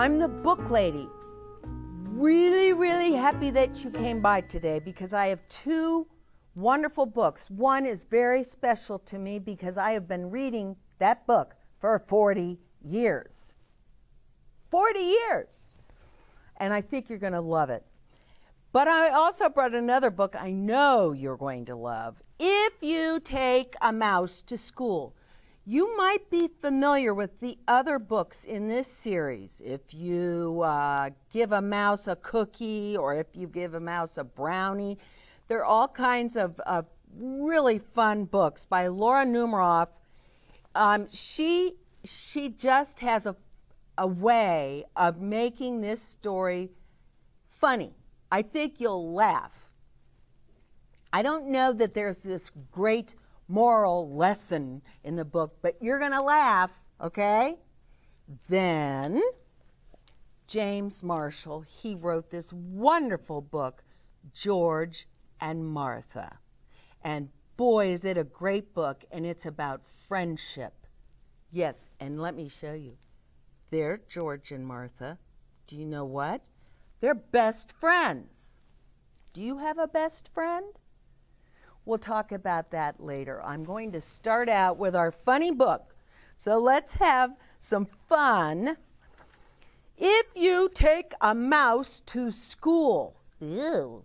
I'm the book lady. Really happy that you came by today because I have two wonderful books. One is very special to me because I have been reading that book for 40 years. 40 years! And I think you're going to love it. But I also brought another book I know you're going to love. If You Take a Mouse to School. You might be familiar with the other books in this series. If you give a mouse a cookie or if you give a mouse a brownie, there are all kinds of really fun books by Laura Numeroff. She just has a way of making this story funny. I think you'll laugh. I don't know that there's this great moral lesson in the book, but you're going to laugh, okay? Then James Marshall, he wrote this wonderful book, George and Martha. And boy, is it a great book, and it's about friendship. Yes, and let me show you. They're George and Martha. Do you know what? They're best friends. Do you have a best friend? We'll talk about that later. I'm going to start out with our funny book. So let's have some fun. If You Take a Mouse to School. Ew.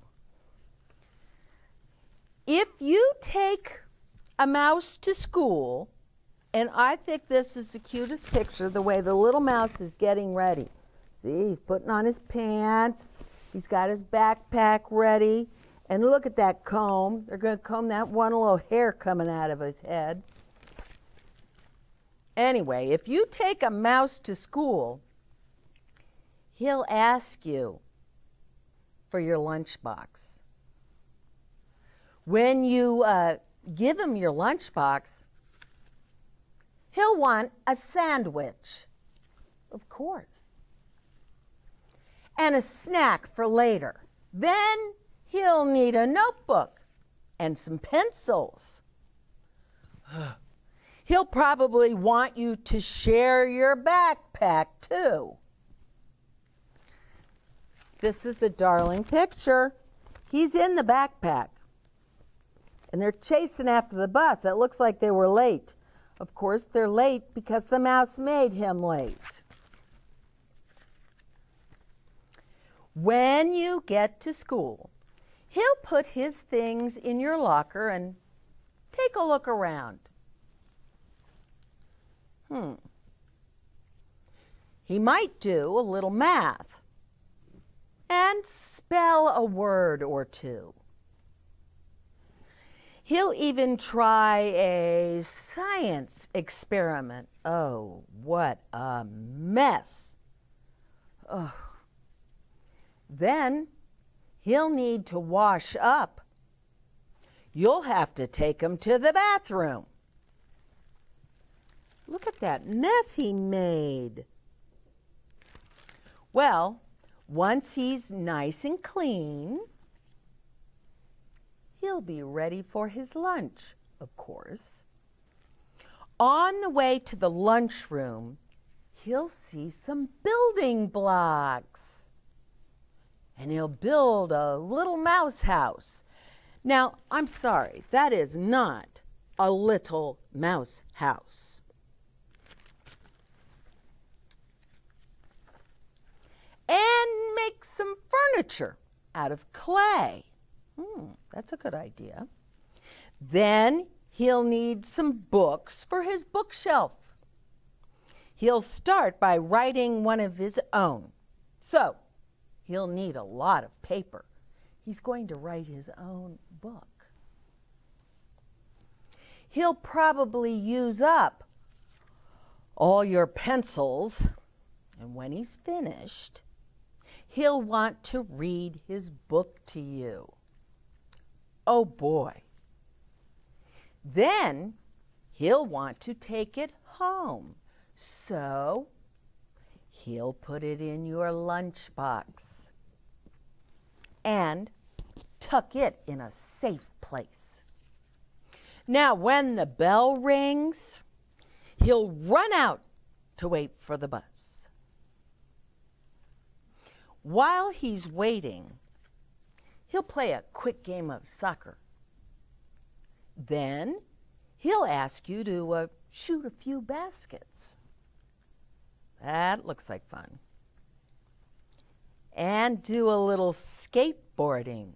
If you take a mouse to school, and I think this is the cutest picture, the way the little mouse is getting ready. See, he's putting on his pants. He's got his backpack ready. And look at that comb. They're going to comb that one little hair coming out of his head. Anyway, if you take a mouse to school, he'll ask you for your lunchbox. When you give him your lunchbox, he'll want a sandwich, of course, and a snack for later. Then he'll need a notebook and some pencils. He'll probably want you to share your backpack, too. This is a darling picture. He's in the backpack. And they're chasing after the bus. It looks like they were late. Of course, they're late because the mouse made him late. When you get to school, he'll put his things in your locker and take a look around. He might do a little math and spell a word or two. He'll even try a science experiment. Oh, what a mess. Oh. Then he'll need to wash up. You'll have to take him to the bathroom. Look at that mess he made. Well, once he's nice and clean, he'll be ready for his lunch, of course. On the way to the lunchroom, he'll see some building blocks. And he'll build a little mouse house. Now, I'm sorry, that is not a little mouse house. And make some furniture out of clay. That's a good idea. Then he'll need some books for his bookshelf. He'll start by writing one of his own. So, he'll need a lot of paper. He's going to write his own book. He'll probably use up all your pencils, and when he's finished, he'll want to read his book to you. Oh boy. Then he'll want to take it home. So he'll put it in your lunchbox and tuck it in a safe place. Now, when the bell rings, he'll run out to wait for the bus. While he's waiting, he'll play a quick game of soccer. Then he'll ask you to shoot a few baskets. That looks like fun. And do a little skateboarding.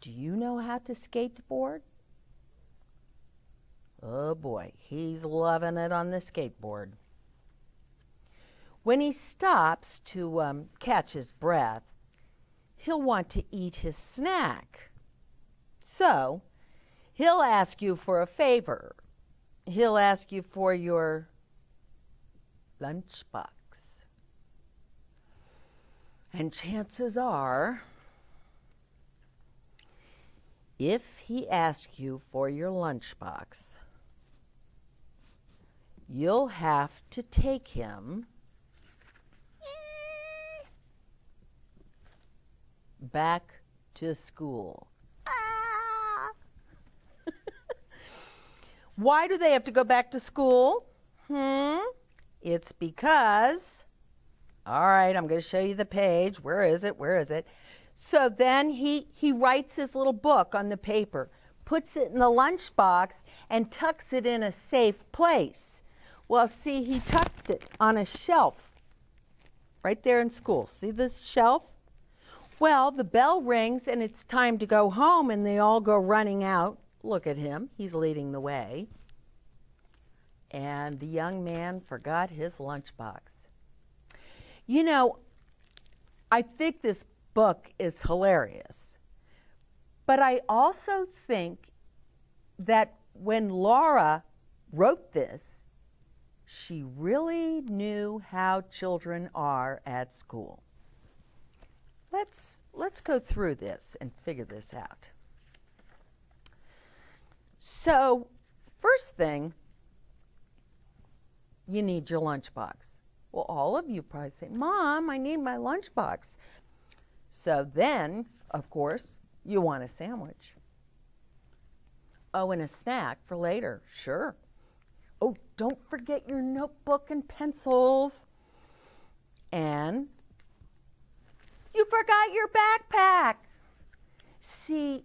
Do you know how to skateboard? Oh boy, he's loving it on the skateboard. When he stops to catch his breath, he'll want to eat his snack. So, he'll ask you for a favor. He'll ask you for your lunchbox. And chances are, if he asks you for your lunchbox, you'll have to take him back to school. Why do they have to go back to school? It's because, all right, I'm going to show you the page. Where is it? Where is it? So then he writes his little book on the paper, puts it in the lunchbox, and tucks it in a safe place. Well, see, he tucked it on a shelf right there in school. See this shelf? Well, the bell rings, and it's time to go home, and they all go running out. Look at him. He's leading the way. And the young man forgot his lunchbox. You know, I think this book is hilarious. But I also think that when Laura wrote this, she really knew how children are at school. Let's go through this and figure this out. So, first thing, you need your lunchbox. Well, all of you probably say, Mom, I need my lunchbox. So then, of course, you want a sandwich. Oh, and a snack for later, sure. Oh, don't forget your notebook and pencils. And you forgot your backpack. See,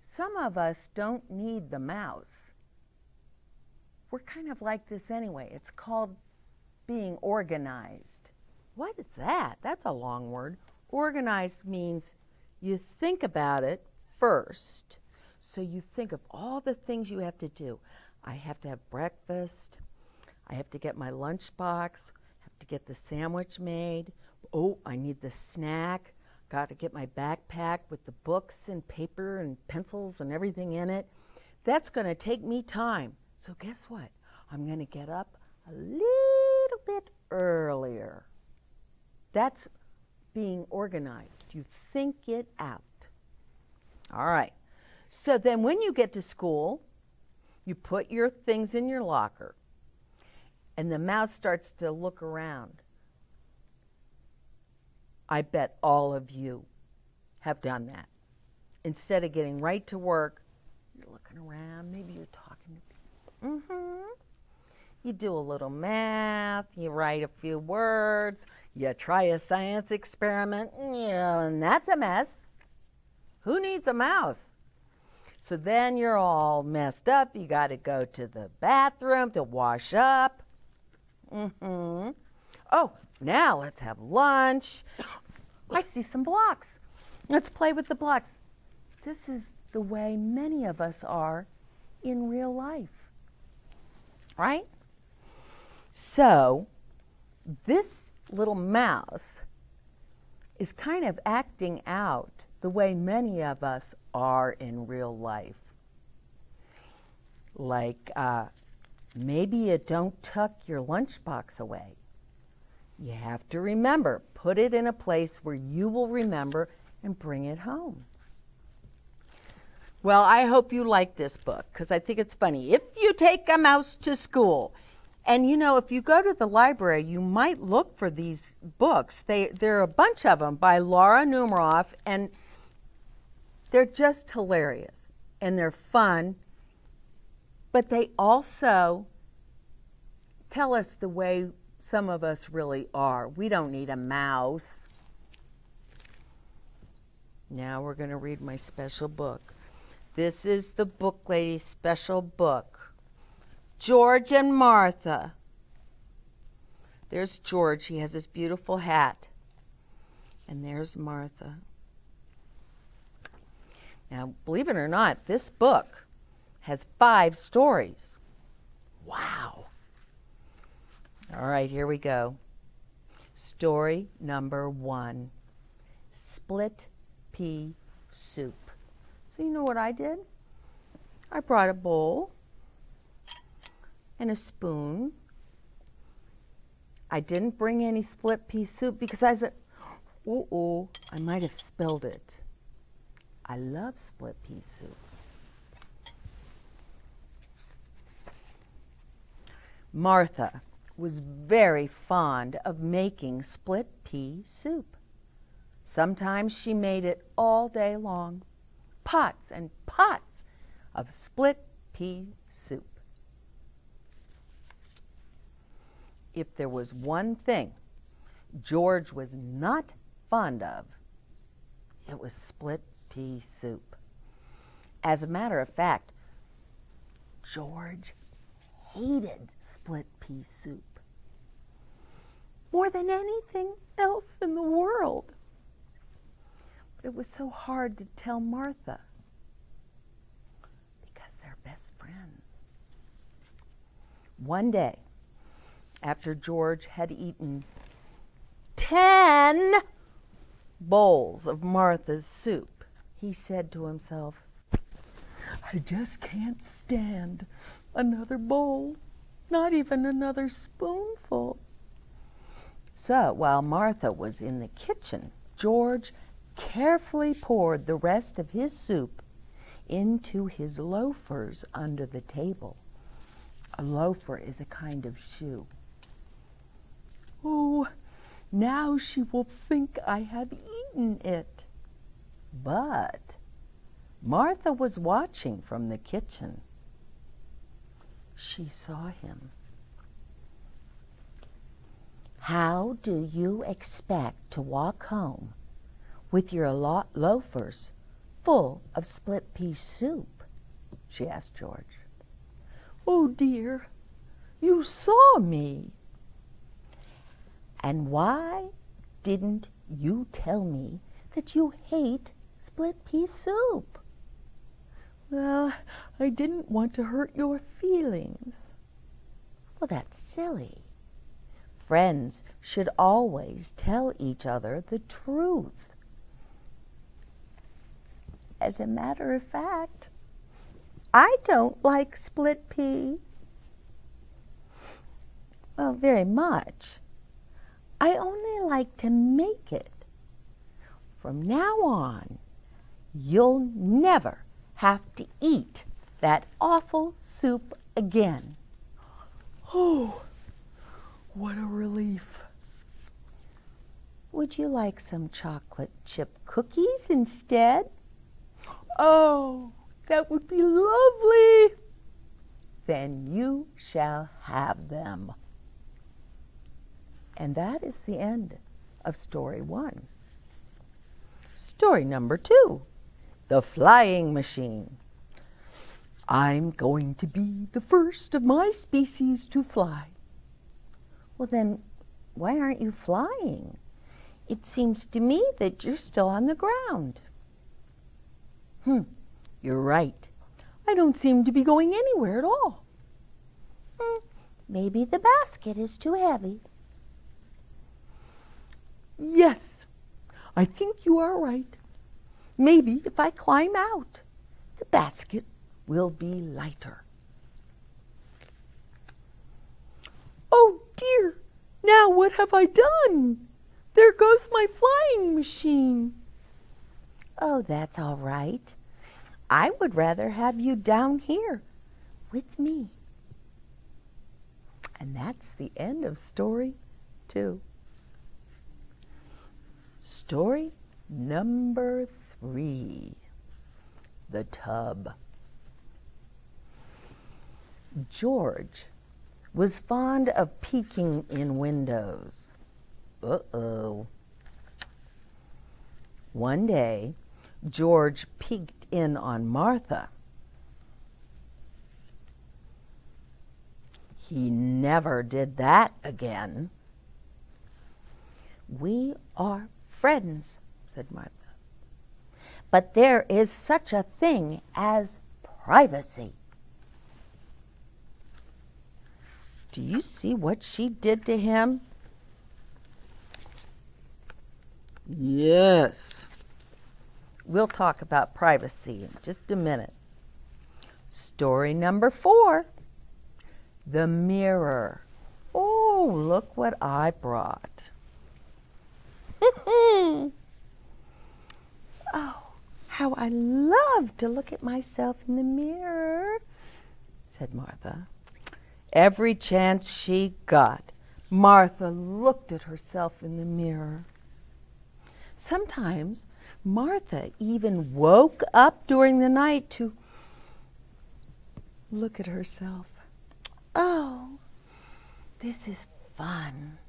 some of us don't need the mouse. We're kind of like this anyway. It's called being organized. What is that? That's a long word. Organized means you think about it first. So you think of all the things you have to do. I have to have breakfast. I have to get my lunchbox. I have to get the sandwich made. Oh, I need the snack. Got to get my backpack with the books and paper and pencils and everything in it. That's going to take me time. So guess what? I'm going to get up a little bit earlier. That's being organized. You think it out. All right. So then when you get to school, you put your things in your locker, and the mouse starts to look around. I bet all of you have done that. Instead of getting right to work, you're looking around, maybe you're talking to people. You do a little math, you write a few words, you try a science experiment, and that's a mess. Who needs a mouse? So then you're all messed up. You got to go to the bathroom to wash up. Oh, now let's have lunch. I see some blocks. Let's play with the blocks. This is the way many of us are in real life, right? So this little mouse is kind of acting out the way many of us are in real life. Like maybe you don't tuck your lunchbox away. You have to remember, put it in a place where you will remember and bring it home. Well, I hope you like this book because I think it's funny. If you take a mouse to school, and you know, if you go to the library, you might look for these books. There are a bunch of them by Laura Numeroff, and they're just hilarious, and they're fun, but they also tell us the way some of us really are. We don't need a mouse. Now we're going to read my special book. This is the Book Lady's special book. George and Martha. There's George. He has this beautiful hat. And there's Martha. Now, believe it or not, this book has 5 stories. Wow. All right, here we go. Story number 1, split pea soup. So you know what I did? I brought a bowl and a spoon. I didn't bring any split pea soup because I said, oh, I might have spilled it. I love split pea soup. Martha was very fond of making split pea soup. Sometimes she made it all day long, pots and pots of split pea soup. If there was one thing George was not fond of, it was split pea soup. As a matter of fact, George hated split pea soup more than anything else in the world. But it was so hard to tell Martha because they're best friends. One day, after George had eaten 10 bowls of Martha's soup, he said to himself, I just can't stand another bowl, not even another spoonful. So while Martha was in the kitchen, George carefully poured the rest of his soup into his loafers under the table. A loafer is a kind of shoe. Oh, now she will think I have eaten it. But Martha was watching from the kitchen. She saw him. How do you expect to walk home with your loafers full of split pea soup? She asked George. Oh dear, you saw me. And why didn't you tell me that you hate split pea soup? Well, I didn't want to hurt your feelings. Well, that's silly. Friends should always tell each other the truth. As a matter of fact, I don't like split pea. Well, very much. I only like to make it. From now on, you'll never have to eat that awful soup again. Oh, what a relief. Would you like some chocolate chip cookies instead? Oh, that would be lovely. Then you shall have them. And that is the end of story 1. Story number 2, the flying machine. I'm going to be the first of my species to fly. Well then, why aren't you flying? It seems to me that you're still on the ground. You're right. I don't seem to be going anywhere at all. Maybe the basket is too heavy. Yes, I think you are right. Maybe if I climb out, the basket will be lighter. Oh dear, now what have I done? There goes my flying machine. Oh, that's all right. I would rather have you down here with me. And that's the end of story 2. Story number 3, the tub. George was fond of peeking in windows. Uh-oh. One day, George peeked in on Martha. He never did that again. "We are friends," said Martha. "But there is such a thing as privacy." Do you see what she did to him? Yes. We'll talk about privacy in just a minute. Story number 4. The mirror. Oh, look what I brought. Oh, how I love to look at myself in the mirror, said Martha. Every chance she got, Martha looked at herself in the mirror. Sometimes Martha even woke up during the night to look at herself. Oh, this is fun.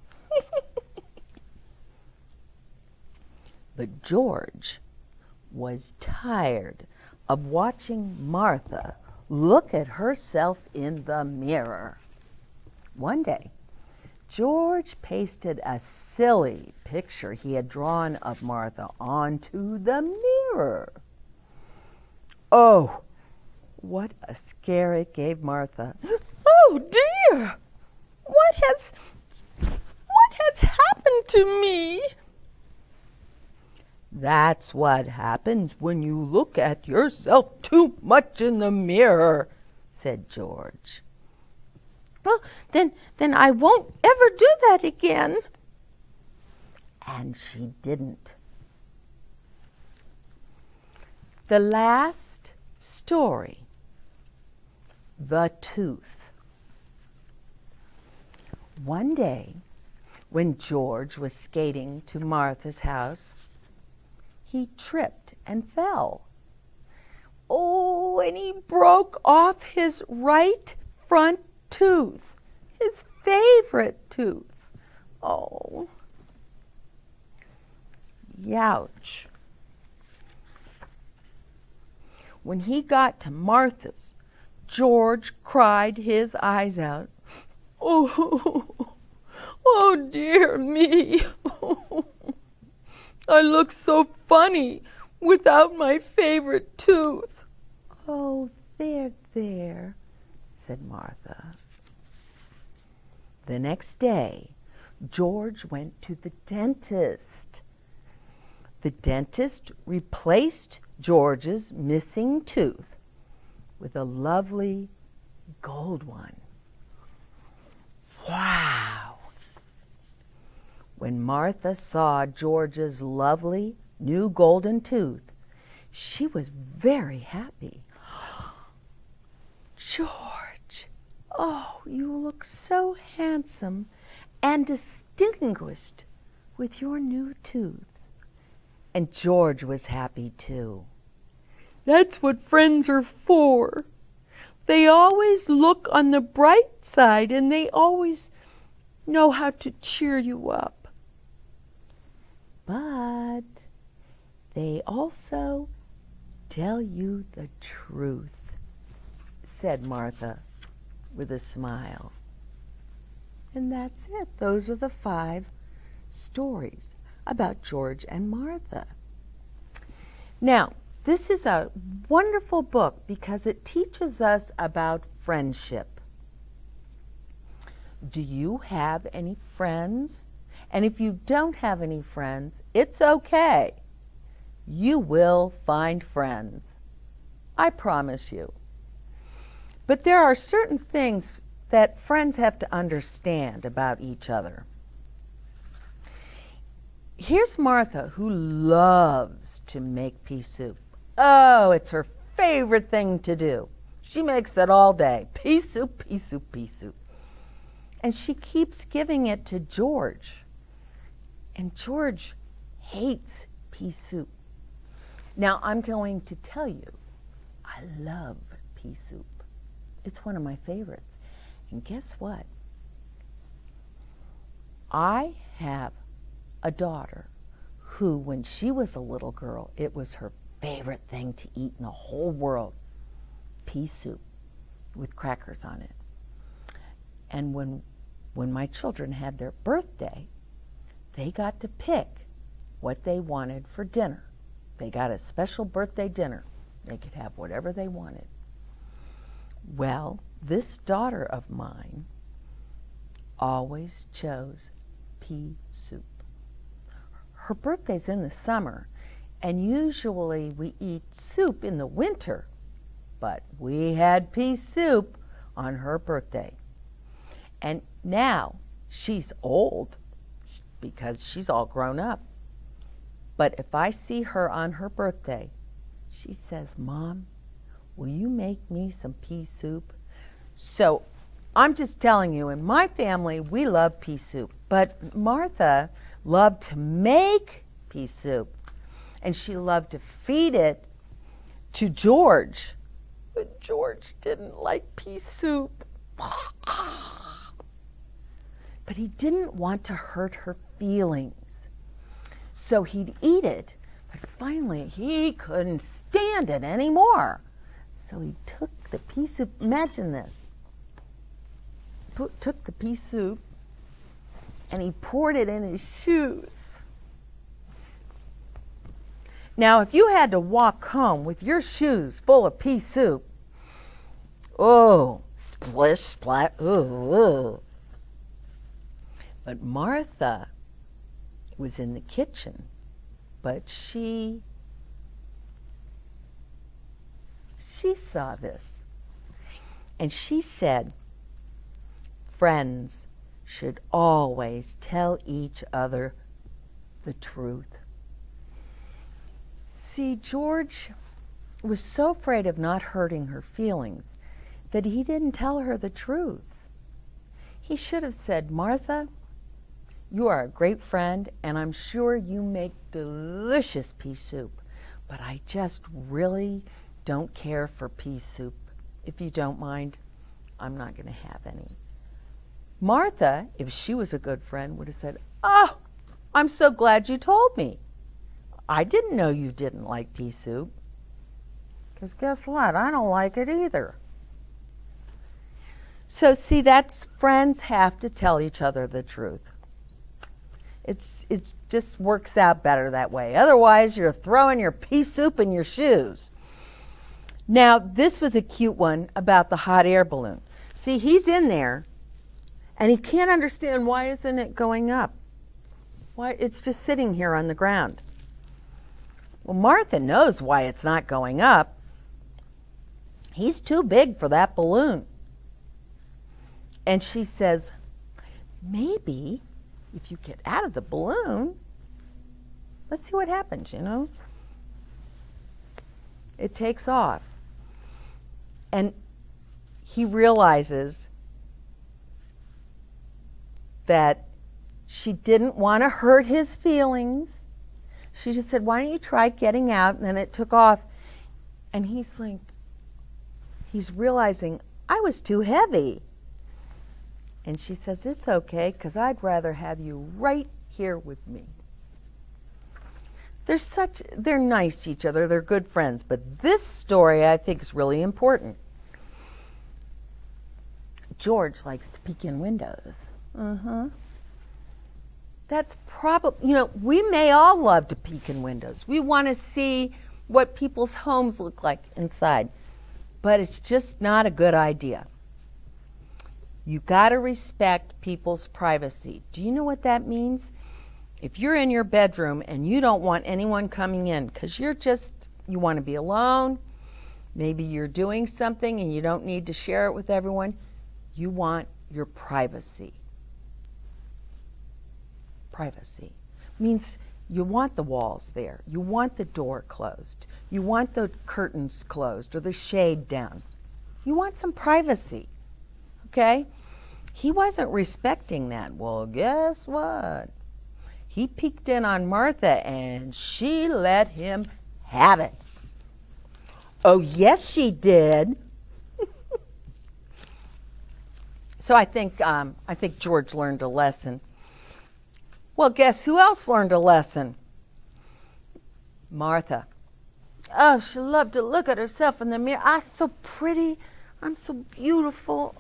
But George was tired of watching Martha look at herself in the mirror. One day, George pasted a silly picture he had drawn of Martha onto the mirror. Oh, what a scare it gave Martha. Oh dear! What has happened to me? That's what happens when you look at yourself too much in the mirror, said George. Well, then I won't ever do that again. And she didn't. The last story, the tooth. One day, when George was skating to Martha's house, he tripped and fell. Oh, and he broke off his right front tooth, his favorite tooth. Oh, youch. When he got to Martha's, George cried his eyes out. Oh, oh dear me. I look so funny without my favorite tooth. Oh, there, said Martha. The next day, George went to the dentist. The dentist replaced George's missing tooth with a lovely gold one. Wow! When Martha saw George's lovely new golden tooth, she was very happy. George, oh, you look so handsome and distinguished with your new tooth. And George was happy too. That's what friends are for. They always look on the bright side and they always know how to cheer you up. But they also tell you the truth, said Martha with a smile. And that's it. Those are the 5 stories about George and Martha. Now, this is a wonderful book because it teaches us about friendship. Do you have any friends? And if you don't have any friends, it's okay. You will find friends. I promise you. But there are certain things that friends have to understand about each other. Here's Martha, who loves to make pea soup. Oh, it's her favorite thing to do. She makes it all day. Pea soup, pea soup, pea soup. And she keeps giving it to George. And George hates pea soup. Now, I'm going to tell you, I love pea soup. It's one of my favorites. And guess what? I have a daughter who, when she was a little girl, it was her favorite thing to eat in the whole world, pea soup with crackers on it. And when my children had their birthday, they got to pick what they wanted for dinner. They got a special birthday dinner. They could have whatever they wanted. Well, this daughter of mine always chose pea soup. Her birthday's in the summer, and usually we eat soup in the winter, but we had pea soup on her birthday. And now she's old because she's all grown up. But if I see her on her birthday, she says, "Mom, will you make me some pea soup?" So I'm just telling you, in my family, we love pea soup. But Martha loved to make pea soup, and she loved to feed it to George. But George didn't like pea soup. But he didn't want to hurt her feelings. So he'd eat it, but finally he couldn't stand it anymore. So he took the pea soup, imagine this, took the pea soup and he poured it in his shoes. Now, if you had to walk home with your shoes full of pea soup, oh, splish, splat, ooh. But Martha was in the kitchen, but she saw this. And she said, friends should always tell each other the truth. See, George was so afraid of not hurting her feelings that he didn't tell her the truth. He should have said, "Martha, you are a great friend, and I'm sure you make delicious pea soup, but I just really don't care for pea soup. If you don't mind, I'm not going to have any." Martha, if she was a good friend, would have said, "Oh, I'm so glad you told me. I didn't know you didn't like pea soup. Because guess what? I don't like it either." So see, that's friends have to tell each other the truth. It just works out better that way. Otherwise, you're throwing your pea soup in your shoes. Now, this was a cute one about the hot air balloon. See, he's in there, and he can't understand why isn't it going up. Why it's just sitting here on the ground. Well, Martha knows why it's not going up. He's too big for that balloon. And she says, "Maybe if you get out of the balloon, let's see what happens, you know." It takes off. And he realizes that she didn't want to hurt his feelings. She just said, "Why don't you try getting out?" And then it took off. And he's like, he's realizing, I was too heavy. And she says, "It's okay, because I'd rather have you right here with me." They're nice to each other, they're good friends, but this story I think is really important. George likes to peek in windows. That's probably, we may all love to peek in windows. We want to see what people's homes look like inside, but it's just not a good idea. You got to respect people's privacy. Do you know what that means? If you're in your bedroom and you don't want anyone coming in because you want to be alone, maybe you're doing something and you don't need to share it with everyone, you want your privacy. Privacy means you want the walls there. You want the door closed. You want the curtains closed or the shade down. You want some privacy. Okay? He wasn't respecting that. Well, guess what? He peeked in on Martha and she let him have it. Oh, yes, she did. So I think George learned a lesson. Well, guess who else learned a lesson? Martha. Oh, she loved to look at herself in the mirror. I'm so pretty. I'm so beautiful.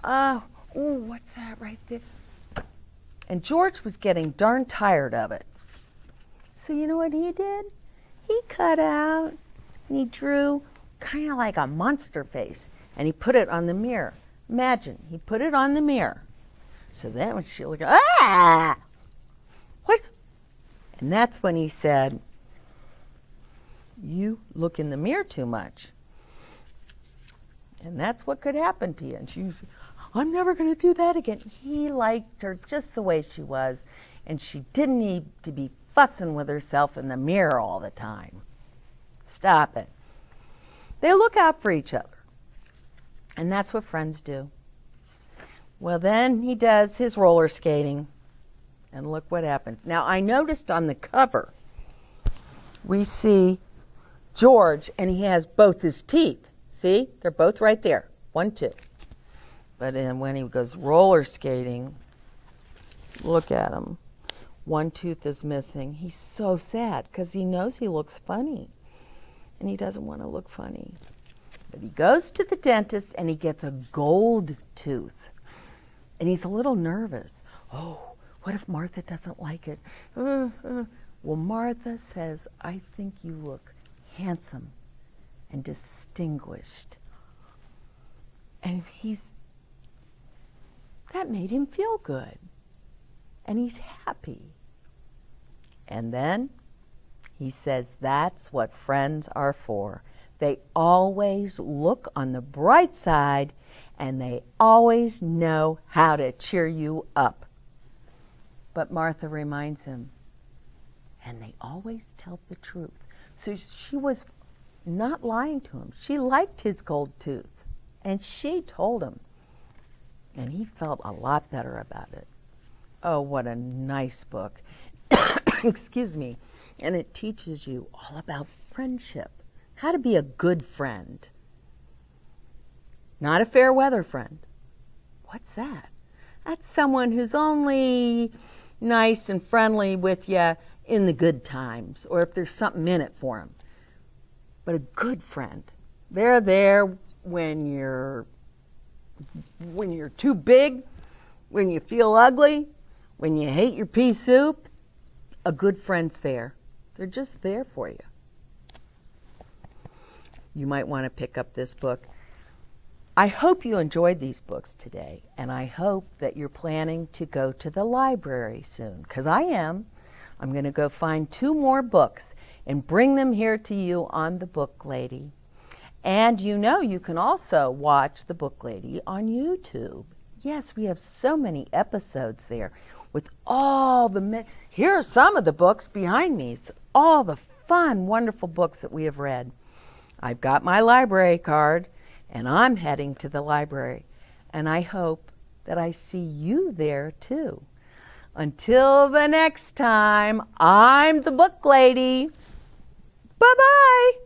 Oh, ooh, what's that right there? And George was getting darn tired of it. So you know what he did? He cut out and he drew kind of like a monster face, and he put it on the mirror. Imagine, he put it on the mirror. So then when she looked, ah! What? And that's when he said, you look in the mirror too much. And that's what could happen to you. And she said, I'm never going to do that again. He liked her just the way she was, and she didn't need to be fussing with herself in the mirror all the time. Stop it. They look out for each other. And that's what friends do. Well, then he does his roller skating. And look what happens. Now, I noticed on the cover, we see George, and he has both his teeth. See? They're both right there. 1, 2. But then when he goes roller skating, look at him. One tooth is missing. He's so sad because he knows he looks funny. And he doesn't want to look funny. But he goes to the dentist and he gets a gold tooth. And he's a little nervous. Oh, what if Martha doesn't like it? Well, Martha says, I think you look handsome and distinguished. And that made him feel good. And he's happy. And then he says that's what friends are for. They always look on the bright side, and they always know how to cheer you up. But Martha reminds him, and they always tell the truth. So she was not lying to him. She liked his gold tooth, and she told him. And he felt a lot better about it. Oh, what a nice book. Excuse me. And it teaches you all about friendship, how to be a good friend. Not a fair weather friend. What's that? That's someone who's only nice and friendly with you in the good times, or if there's something in it for them. But a good friend, they're there when you're too big, when you feel ugly, when you hate your pea soup. A good friend's there. They're just there for you. You might want to pick up this book. I hope you enjoyed these books today, and I hope that you're planning to go to the library soon, because I am. I'm going to go find 2 more books and bring them here to you on The Book Lady. And you know you can also watch The Book Lady on YouTube. Yes, we have so many episodes there with all the... Here are some of the books behind me. It's all the fun, wonderful books that we have read. I've got my library card, and I'm heading to the library. And I hope that I see you there, too. Until the next time, I'm the Book Lady. Bye-bye.